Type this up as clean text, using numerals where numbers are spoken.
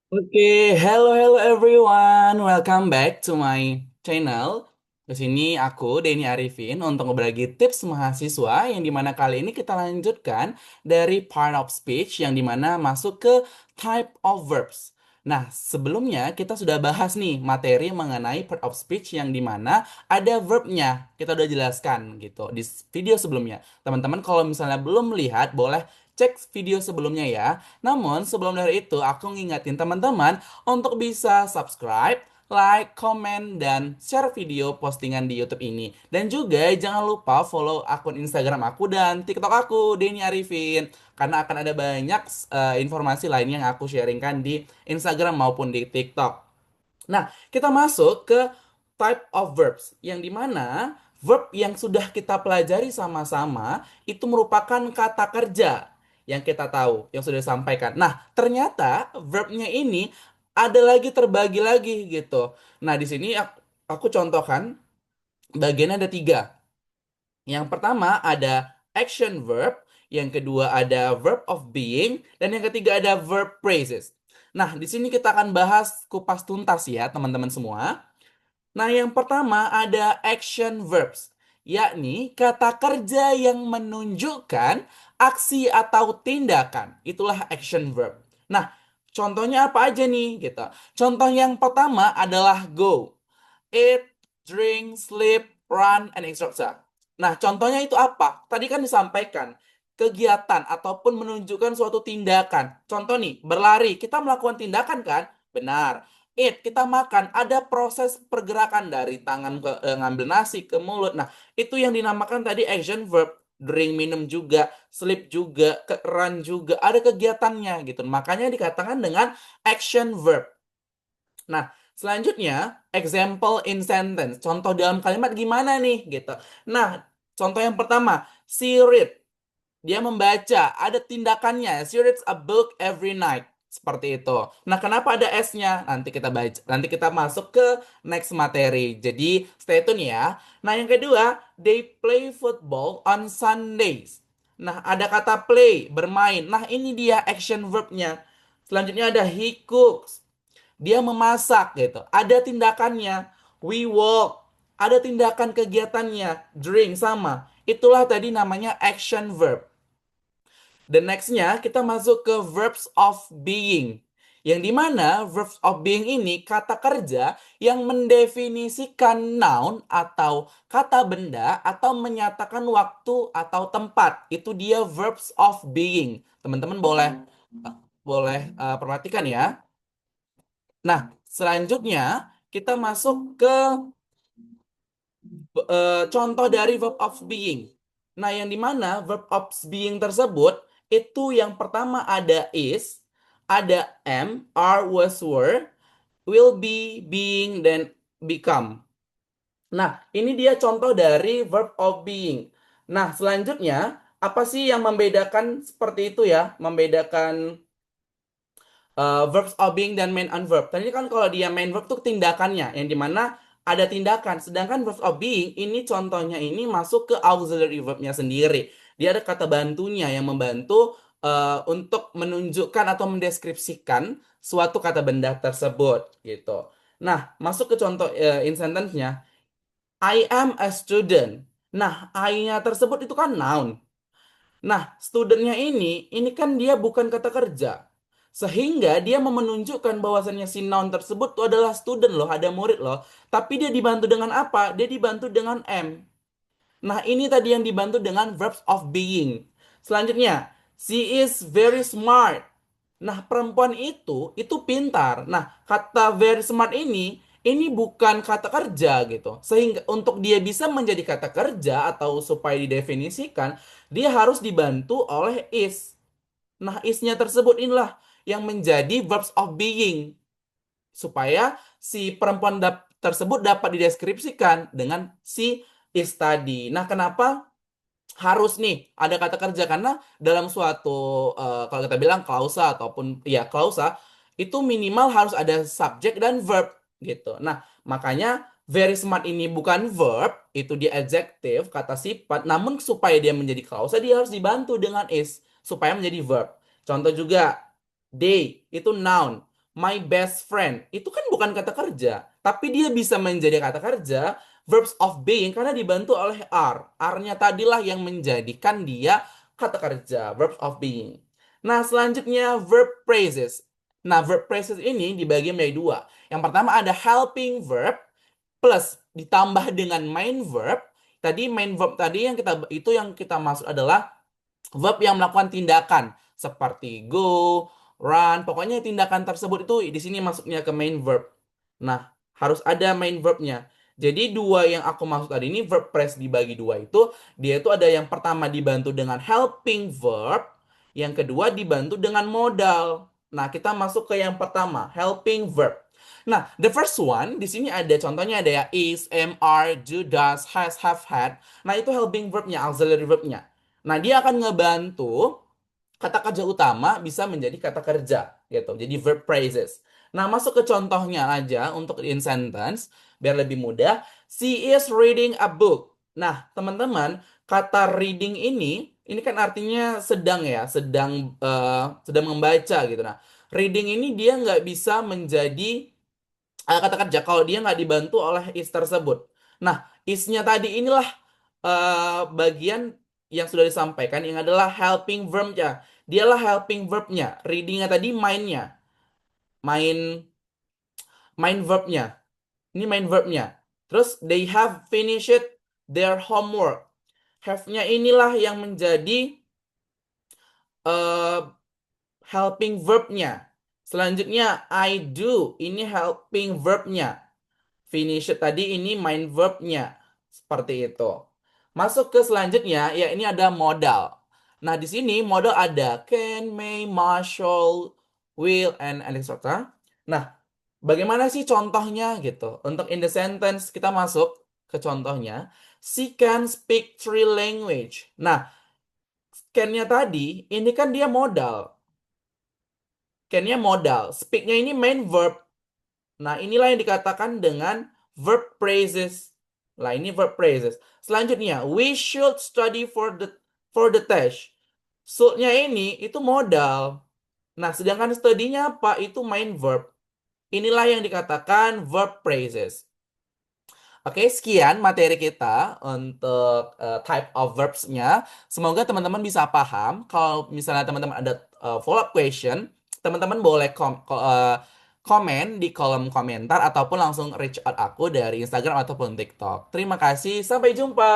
Oke, hello everyone. Welcome back to my channel. Di sini aku Denny Arifin untuk berbagi tips mahasiswa yang dimana kali ini kita lanjutkan dari part of speech yang dimana masuk ke type of verbs. Nah, sebelumnya kita sudah bahas nih materi mengenai part of speech yang dimana ada verbnya. Kita udah jelaskan gitu di video sebelumnya. Teman-teman kalau misalnya belum melihat boleh cek video sebelumnya ya. Namun sebelum dari itu aku ngingetin teman-teman untuk bisa subscribe, like, komen, dan share video postingan di YouTube ini. Dan juga jangan lupa follow akun Instagram aku dan TikTok aku, Denny Arifin. Karena akan ada banyak informasi lain yang aku sharingkan di Instagram maupun di TikTok. Nah, kita masuk ke type of verbs, yang dimana verb yang sudah kita pelajari sama-sama itu merupakan kata kerja yang kita tahu, yang sudah disampaikan. Nah, ternyata verbnya ini ada lagi terbagi lagi gitu. Nah, di sini aku contohkan bagiannya ada tiga. Yang pertama ada action verb, yang kedua ada verb of being, dan yang ketiga ada verb phrases. Nah, di sini kita akan bahas kupas tuntas ya, teman-teman semua. Nah, yang pertama ada action verbs, yakni kata kerja yang menunjukkan aksi atau tindakan. Itulah action verb. Nah, contohnya apa aja nih gitu. Contoh yang pertama adalah go. Eat, drink, sleep, run, and etc. Nah, contohnya itu apa? Tadi kan disampaikan kegiatan ataupun menunjukkan suatu tindakan. Contoh nih, berlari. Kita melakukan tindakan kan? Benar. Eat, kita makan. Ada proses pergerakan dari tangan ke ngambil nasi ke mulut. Nah, itu yang dinamakan tadi action verb. Drink, minum juga, sleep juga, run juga. Ada kegiatannya gitu. Makanya dikatakan dengan action verb. Nah, selanjutnya example in sentence. Contoh dalam kalimat gimana nih gitu. Nah, contoh yang pertama, she read. Dia membaca, ada tindakannya. She reads a book every night. Seperti itu. Nah, kenapa ada S-nya? Nanti kita baca, nanti kita masuk ke next materi. Jadi, stay tune ya. Nah, yang kedua, they play football on Sundays. Nah, ada kata play, bermain. Nah, ini dia action verbnya. Selanjutnya ada he cooks. Dia memasak gitu. Ada tindakannya. We walk. Ada tindakan kegiatannya. Drink sama. Itulah tadi namanya action verb. The nextnya kita masuk ke verbs of being. Yang dimana verbs of being ini kata kerja yang mendefinisikan noun atau kata benda atau menyatakan waktu atau tempat. Itu dia verbs of being. Teman-teman boleh boleh perhatikan ya. Nah, selanjutnya kita masuk ke contoh dari verb of being. Nah, yang dimana verb of being tersebut itu yang pertama ada is, ada am, are, was, were, will be, being, dan become. Nah, ini dia contoh dari verb of being. Nah, selanjutnya apa sih yang membedakan seperti itu ya? Membedakan verbs of being dan main on verb. Tadi kan kalau dia main verb tuh tindakannya, yang dimana ada tindakan. Sedangkan verbs of being ini contohnya ini masuk ke auxiliary verbnya sendiri. Dia ada kata bantunya yang membantu untuk menunjukkan atau mendeskripsikan suatu kata benda tersebut gitu. Nah, masuk ke contoh in sentence-nya. I am a student. Nah, I-nya tersebut itu kan noun. Nah, studentnya ini kan dia bukan kata kerja. Sehingga dia mau menunjukkan bahwasannya si noun tersebut tuh adalah student loh, ada murid loh. Tapi dia dibantu dengan apa? Dia dibantu dengan am. Nah, ini tadi yang dibantu dengan verbs of being. Selanjutnya, she is very smart. Nah, perempuan itu pintar. Nah, kata very smart ini bukan kata kerja gitu. Sehingga untuk dia bisa menjadi kata kerja atau supaya didefinisikan, dia harus dibantu oleh is. Nah, isnya tersebut inilah yang menjadi verbs of being supaya si perempuan tersebut dapat dideskripsikan dengan si is tadi. Nah, kenapa harus nih ada kata kerja? Karena dalam suatu kalau kita bilang klausa ataupun ya klausa itu minimal harus ada subjek dan verb gitu. Nah, makanya very smart ini bukan verb, itu dia adjective, kata sifat, namun supaya dia menjadi klausa dia harus dibantu dengan is supaya menjadi verb. Contoh juga day itu noun. my best friend. Itu kan bukan kata kerja, tapi dia bisa menjadi kata kerja verbs of being karena dibantu oleh are. Are-nya tadilah yang menjadikan dia kata kerja, verbs of being. Nah, selanjutnya verb phrases. Nah, verb phrases ini dibagi menjadi dua. Yang pertama ada helping verb plus ditambah dengan main verb. Tadi main verb tadi yang kita maksud adalah verb yang melakukan tindakan seperti go, run, pokoknya tindakan tersebut itu di sini masuknya ke main verb. Nah, harus ada main verbnya. Jadi dua yang aku maksud tadi ini verb phrase dibagi dua itu, dia itu ada yang pertama dibantu dengan helping verb, yang kedua dibantu dengan modal. Nah, kita masuk ke yang pertama, helping verb. Nah, the first one di sini ada contohnya ada ya is, am, are, do, does, has, have, had. Nah, itu helping verbnya, auxiliary verbnya. Nah, dia akan ngebantu kata kerja utama bisa menjadi kata kerja gitu. Jadi verb phrases. Nah, masuk ke contohnya aja untuk in sentence biar lebih mudah. She is reading a book. Nah, teman-teman, kata reading ini kan artinya sedang ya, sedang membaca gitu. Nah, reading ini dia nggak bisa menjadi kata kerja kalau dia nggak dibantu oleh is tersebut. Nah, isnya tadi inilah bagian yang sudah disampaikan yang adalah helping verbnya. Dialah helping verbnya. Readingnya tadi mainnya, main main verbnya. Ini main verbnya. Terus they have finished their homework. Have-nya inilah yang menjadi eh, helping verbnya. Selanjutnya I do. Ini helping verbnya. Finish tadi ini main verbnya. Seperti itu. Masuk ke selanjutnya, ya ini ada modal. Nah, di sini modal ada can, may, must, shall, will, and etc. Nah, bagaimana sih contohnya gitu? Untuk in the sentence, kita masuk ke contohnya. She can speak three language. Nah, can-nya tadi, ini kan dia modal. Can-nya modal. Speak-nya ini main verb. Nah, inilah yang dikatakan dengan verb phrases. Nah, ini verb phrases. Selanjutnya, we should study for the test. Should-nya ini itu modal. Nah, sedangkan study-nya apa? Itu main verb. Inilah yang dikatakan verb phrases. Oke, sekian materi kita untuk type of verbs-nya. Semoga teman-teman bisa paham. Kalau misalnya teman-teman ada follow-up question, teman-teman boleh komen di kolom komentar ataupun langsung reach out aku dari Instagram ataupun TikTok. Terima kasih, sampai jumpa.